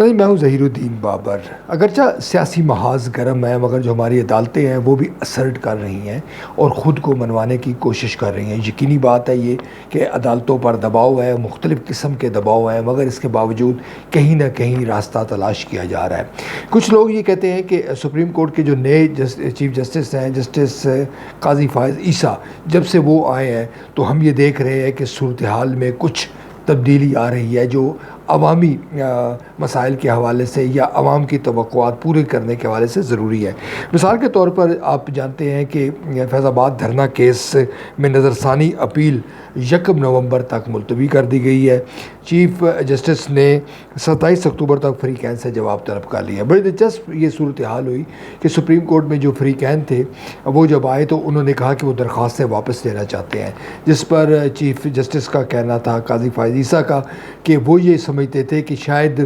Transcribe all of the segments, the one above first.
نہیں، میں ہوں ظہیر الدین بابر۔ اگرچہ سیاسی محاذ گرم ہے مگر جو ہماری عدالتیں ہیں وہ بھی اسرٹ کر رہی ہیں اور خود کو منوانے کی کوشش کر رہی ہیں۔ یقینی بات ہے یہ کہ عدالتوں پر دباؤ ہے، مختلف قسم کے دباؤ ہیں، مگر اس کے باوجود کہیں نہ کہیں راستہ تلاش کیا جا رہا ہے۔ کچھ لوگ یہ کہتے ہیں کہ سپریم کورٹ کے جو نئے چیف جسٹس ہیں، جسٹس قاضی فائز عیسیٰ، جب سے وہ آئے ہیں تو ہم یہ دیکھ رہے ہیں کہ صورتحال میں کچھ تبدیلی آ رہی ہے جو عوامی مسائل کے حوالے سے یا عوام کی توقعات پورے کرنے کے حوالے سے ضروری ہے۔ مثال کے طور پر آپ جانتے ہیں کہ فیض آباد دھرنا کیس میں نظر ثانی اپیل 1 نومبر تک ملتوی کر دی گئی ہے۔ چیف جسٹس نے 27 اکتوبر تک فری کین سے جواب طلب کر لیا۔ بڑی دلچسپ یہ صورتحال ہوئی کہ سپریم کورٹ میں جو فری کین تھے وہ جب آئے تو انہوں نے کہا کہ وہ درخواستیں واپس لینا چاہتے ہیں، جس پر چیف جسٹس کا کہنا تھا، قاضی فائز عیسیٰ کا، کہ وہ یہ سمجھتے تھے کہ شاید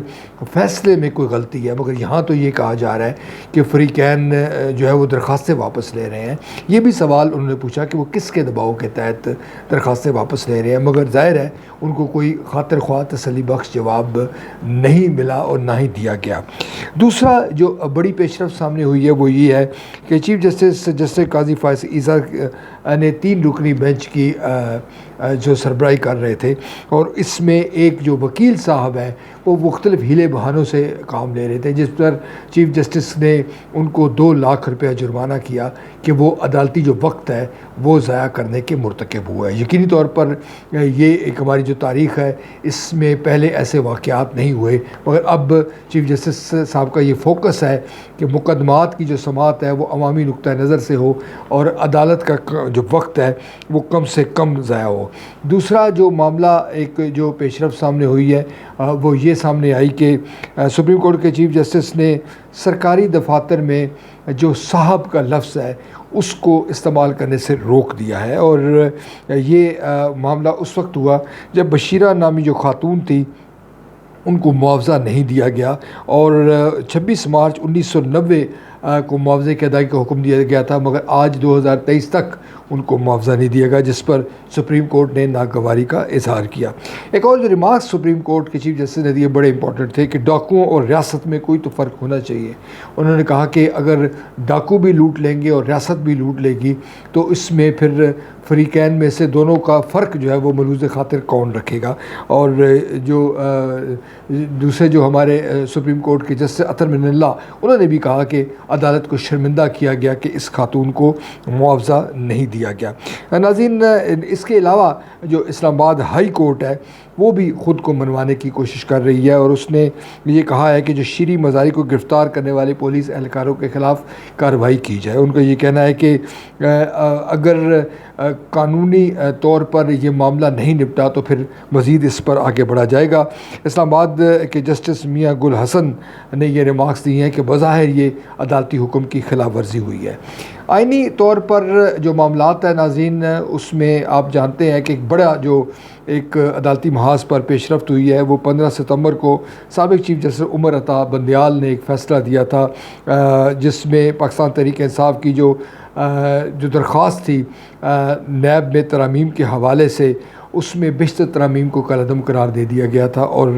فیصلے میں کوئی غلطی ہے، مگر یہاں تو یہ کہا جا رہا ہے کہ فری کین جو ہے وہ درخواستیں واپس لے رہے ہیں۔ یہ بھی سوال انہوں نے پوچھا کہ وہ کس کے دباؤ کے تحت درخواستیں واپس لے رہے ہیں، مگر ظاہر ہے ان کو کوئی خاطر خواہ تسلی بخش جواب نہیں ملا اور نہ ہی دیا گیا۔ دوسرا جو بڑی پیش رفت سامنے ہوئی ہے وہ یہ ہے کہ چیف جسٹس قاضی فائز عیسیٰ نے 3 رکنی بینچ کی جو سربراہی کر رہے تھے، اور اس میں ایک جو وکیل صاحب ہیں وہ مختلف ہیلے بہانوں سے کام لے رہے تھے، جس پر چیف جسٹس نے ان کو 2 لاکھ روپیہ جرمانہ کیا کہ وہ عدالتی جو وقت ہے وہ ضائع کرنے کے مرتکب ہوا ہے۔ یقینی طور پر یہ ایک ہماری جو تاریخ ہے اس میں پہلے ایسے واقعات نہیں ہوئے، مگر اب چیف جسٹس صاحب کا یہ فوکس ہے کہ مقدمات کی جو سماعت ہے وہ عوامی نقطہ نظر سے ہو اور عدالت کا جو وقت ہے وہ کم سے کم ضائع ہو۔ دوسرا جو معاملہ ایک جو پیش رفت سامنے ہوئی ہے وہ یہ سامنے آئی کہ سپریم کورٹ کے چیف جسٹس نے سرکاری دفاتر میں جو صاحب کا لفظ ہے اس کو استعمال کرنے سے روک دیا ہے، اور یہ معاملہ اس وقت ہوا جب بشیرہ نامی جو خاتون تھی ان کو معاوضہ نہیں دیا گیا، اور 26 مارچ 1990 کو معاوضے کی ادائیگی کا حکم دیا گیا تھا، مگر آج 2023 تک ان کو معاوضہ نہیں دیا گیا، جس پر سپریم کورٹ نے ناگواری کا اظہار کیا۔ ایک اور جو ریمارکس سپریم کورٹ کے چیف جسٹس نے دیے بڑے امپورٹنٹ تھے کہ ڈاکوؤں اور ریاست میں کوئی تو فرق ہونا چاہیے۔ انہوں نے کہا کہ اگر ڈاکو بھی لوٹ لیں گے اور ریاست بھی لوٹ لے گی تو اس میں پھر فری کین میں سے دونوں کا فرق جو ہے وہ ملوث خاطر کون رکھے گا۔ اور جو دوسرے جو ہمارے سپریم کورٹ کے جسٹس اطہر من اللہ، انہوں نے بھی کہا کہ عدالت کو شرمندہ کیا گیا کہ اس خاتون کو معاوضہ نہیں دیا گیا۔ ناظرین، اس کے علاوہ جو اسلام آباد ہائی کورٹ ہے وہ بھی خود کو منوانے کی کوشش کر رہی ہے، اور اس نے یہ کہا ہے کہ جو شیریں مزاری کو گرفتار کرنے والے پولیس اہلکاروں کے خلاف کارروائی کی جائے۔ ان کا یہ کہنا ہے کہ اگر قانونی طور پر یہ معاملہ نہیں نپٹا تو پھر مزید اس پر آگے بڑھا جائے گا۔ اسلام آباد کے جسٹس میاں گل حسن نے یہ ریمارکس دی ہیں کہ بظاہر یہ عدالتی حکم کی خلاف ورزی ہوئی ہے۔ آئینی طور پر جو معاملات ہیں ناظرین، اس میں آپ جانتے ہیں کہ ایک بڑا جو ایک عدالتی محاذ پر پیش رفت ہوئی ہے وہ 15 ستمبر کو سابق چیف جسٹس عمر عطا بندیال نے ایک فیصلہ دیا تھا، جس میں پاکستان تحریک انصاف کی جو درخواست تھی نیب میں ترامیم کے حوالے سے، اس میں بیشتر ترامیم کو کالعدم قرار دے دیا گیا تھا، اور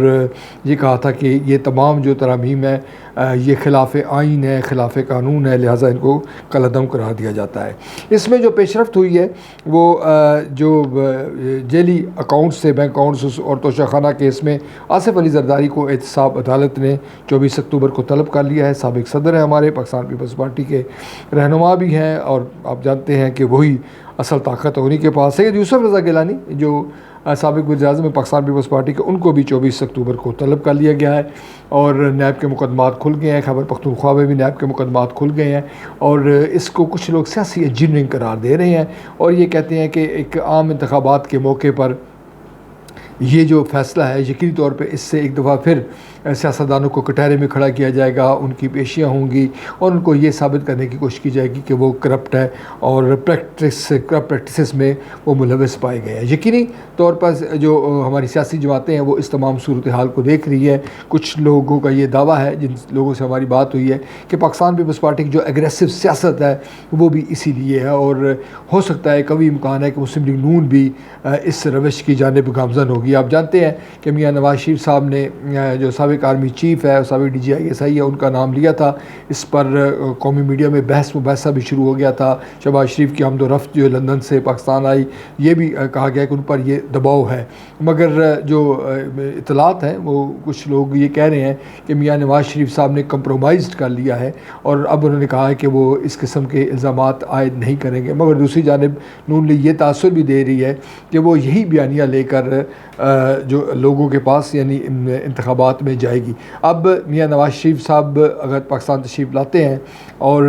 یہ کہا تھا کہ یہ تمام جو ترامیم ہے یہ خلاف آئین ہے، خلاف قانون ہے، لہٰذا ان کو کالعدم قرار دیا جاتا ہے۔ اس میں جو پیش رفت ہوئی ہے وہ جو جیلی اکاؤنٹس سے بینک اکاؤنٹس اور توشہ خانہ کیس میں آصف علی زرداری کو احتساب عدالت نے 24 اکتوبر کو طلب کر لیا ہے۔ سابق صدر ہیں ہمارے پاکستان پیپلز پارٹی کے، رہنما بھی ہیں، اور آپ جانتے ہیں کہ وہی اصل طاقت انہی کے پاس ہے۔ سید یوسف رضا گیلانی جو سابق وزیر اعظم پاکستان پیپلز پارٹی کے، ان کو بھی 24 اکتوبر کو طلب کر لیا گیا ہے، اور نیب کے مقدمات کھل گئے ہیں۔ خیبر پختونخوا میں بھی نیب کے مقدمات کھل گئے ہیں، اور اس کو کچھ لوگ سیاسی انجینئرنگ قرار دے رہے ہیں، اور یہ کہتے ہیں کہ ایک عام انتخابات کے موقع پر یہ جو فیصلہ ہے یقینی طور پہ اس سے ایک دفعہ پھر سیاستدانوں کو کٹہرے میں کھڑا کیا جائے گا، ان کی پیشیاں ہوں گی، اور ان کو یہ ثابت کرنے کی کوشش کی جائے گی کہ وہ کرپٹ ہے اور کرپٹ پریکٹسز میں وہ ملوث پائے گئے ہیں۔ یقینی طور پر جو ہماری سیاسی جماعتیں ہیں وہ اس تمام صورتحال کو دیکھ رہی ہے۔ کچھ لوگوں کا یہ دعویٰ ہے، جن لوگوں سے ہماری بات ہوئی ہے، کہ پاکستان پیپلز پارٹی کی جو ایگریسو سیاست ہے وہ بھی اسی لیے ہے، اور ہو سکتا ہے قوی امکان ہے کہ مسلم لیگ نون بھی اس روش کی جانب گامزن ہوگی۔ آپ جانتے ہیں کہ میاں نواز شریف صاحب نے جو سابق آرمی چیف ہے، سابق DGI ہے، ان کا نام لیا تھا، اس پر قومی میڈیا میں بحث مباحثہ بھی شروع ہو گیا تھا۔ شہباز شریف کی آمد و رفت جو لندن سے پاکستان آئی، یہ بھی کہا گیا کہ ان پر یہ دباؤ ہے، مگر جو اطلاعات ہیں وہ کچھ لوگ یہ کہہ رہے ہیں کہ میاں نواز شریف صاحب نے کمپرومائزڈ کر لیا ہے اور اب انہوں نے کہا ہے کہ وہ اس قسم کے الزامات عائد نہیں کریں گے، مگر دوسری جانب نون لیگ یہ تاثر بھی دے رہی ہے کہ وہ یہی بیانیہ لے کر جو لوگوں کے پاس یعنی انتخابات میں جائے گی۔ اب میاں نواز شریف صاحب اگر پاکستان تشریف لاتے ہیں اور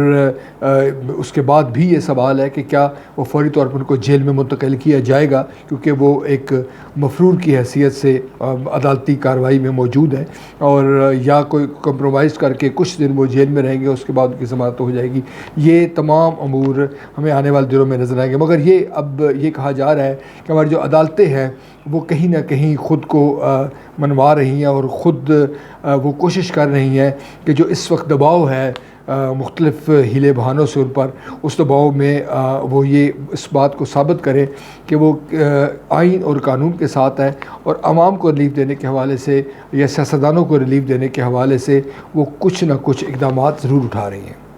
اس کے بعد بھی یہ سوال ہے کہ کیا وہ فوری طور پر ان کو جیل میں منتقل کیا جائے گا، کیونکہ وہ ایک مفرور کی حیثیت سے عدالتی کارروائی میں موجود ہے، اور یا کوئی کمپرومائز کر کے کچھ دن وہ جیل میں رہیں گے، اس کے بعد ان کی ضمانت ہو جائے گی۔ یہ تمام امور ہمیں آنے والے دنوں میں نظر آئیں گے، مگر یہ اب یہ کہا جا رہا ہے کہ ہماری جو عدالتیں ہیں وہ کہیں نہ کہیں خود کو منوا رہی ہیں اور خود وہ کوشش کر رہی ہیں کہ جو اس وقت دباؤ ہے مختلف ہیلے بہانوں سے ان پر، اس دباؤ میں وہ یہ اس بات کو ثابت کریں کہ وہ آئین اور قانون کے ساتھ ہیں، اور عوام کو ریلیف دینے کے حوالے سے یا سیاستدانوں کو ریلیف دینے کے حوالے سے وہ کچھ نہ کچھ اقدامات ضرور اٹھا رہی ہیں۔